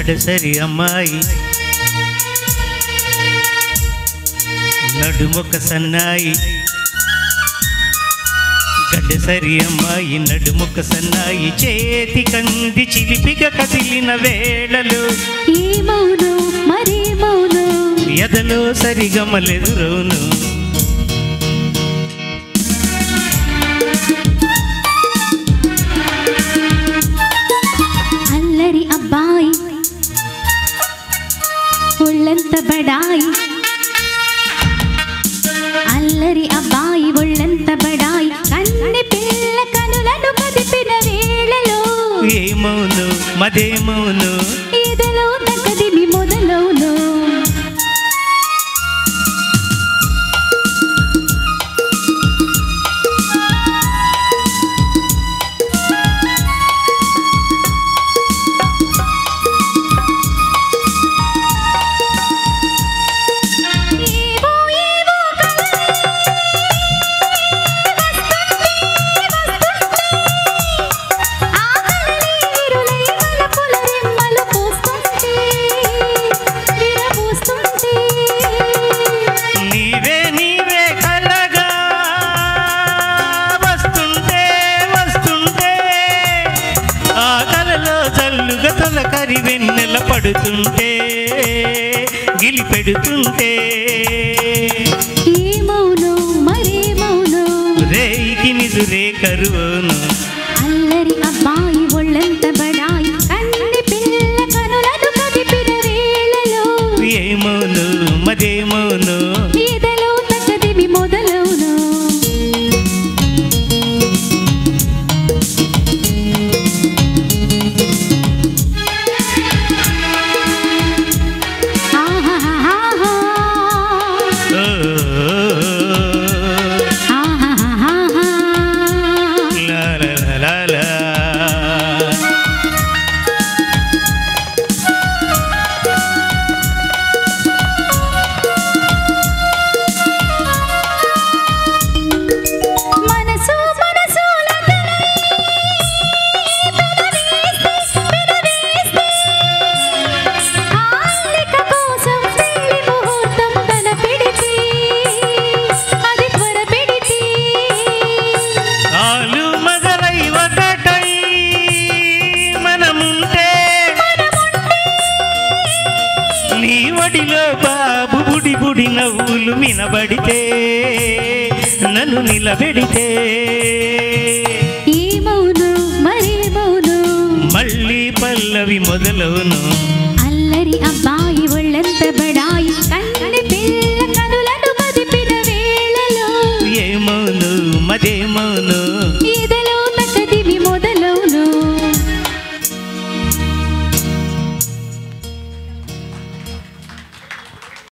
గడసరి అమ్మాయి నడుమొక సన్నాయి గడసరి అమ్మాయి నడుమొక సన్నాయి చేతి కంది చిలిపిగా కదిలిన వేళలు ఏమౌను మరేమౌను ఎదలో సరిగమలెదురోను అల్లరి అబ్బాయి ఒళ్ళంత బడాయి అల్లరి అబ్బాయి ఒళ్ళంత బడాయి కన్నె పిల్ల కనులను కదిపిన వేళలో ఏమౌను మదేమౌను ఎదలో తకదిమి మొదలవును కరి వెన్నెల పడుతుంటే గిలిపెడుతుంటే ఏమౌను మరేమౌను రేయికి నిదురే కరువును అల్లరి అబ్బాయి ఒళ్ళంత బడాయి కన్నె పిల్ల కనులను కదిపిన వేళలో ఏమౌను మదేమౌను ఎదలో తకదిమి మొదలవును బాబు బుడి బుడి నవ్వులు వినబడితే నన్ను నిలబెడితే ఏమౌను మరేమౌను మళ్ళీ పల్లవి మొదలవును అల్లరి అబ్బాయి ఒళ్ళంత బడాయి కన్నె పిల్ల కనులను కదిపిన వేళలో ఏమౌను మదేమౌను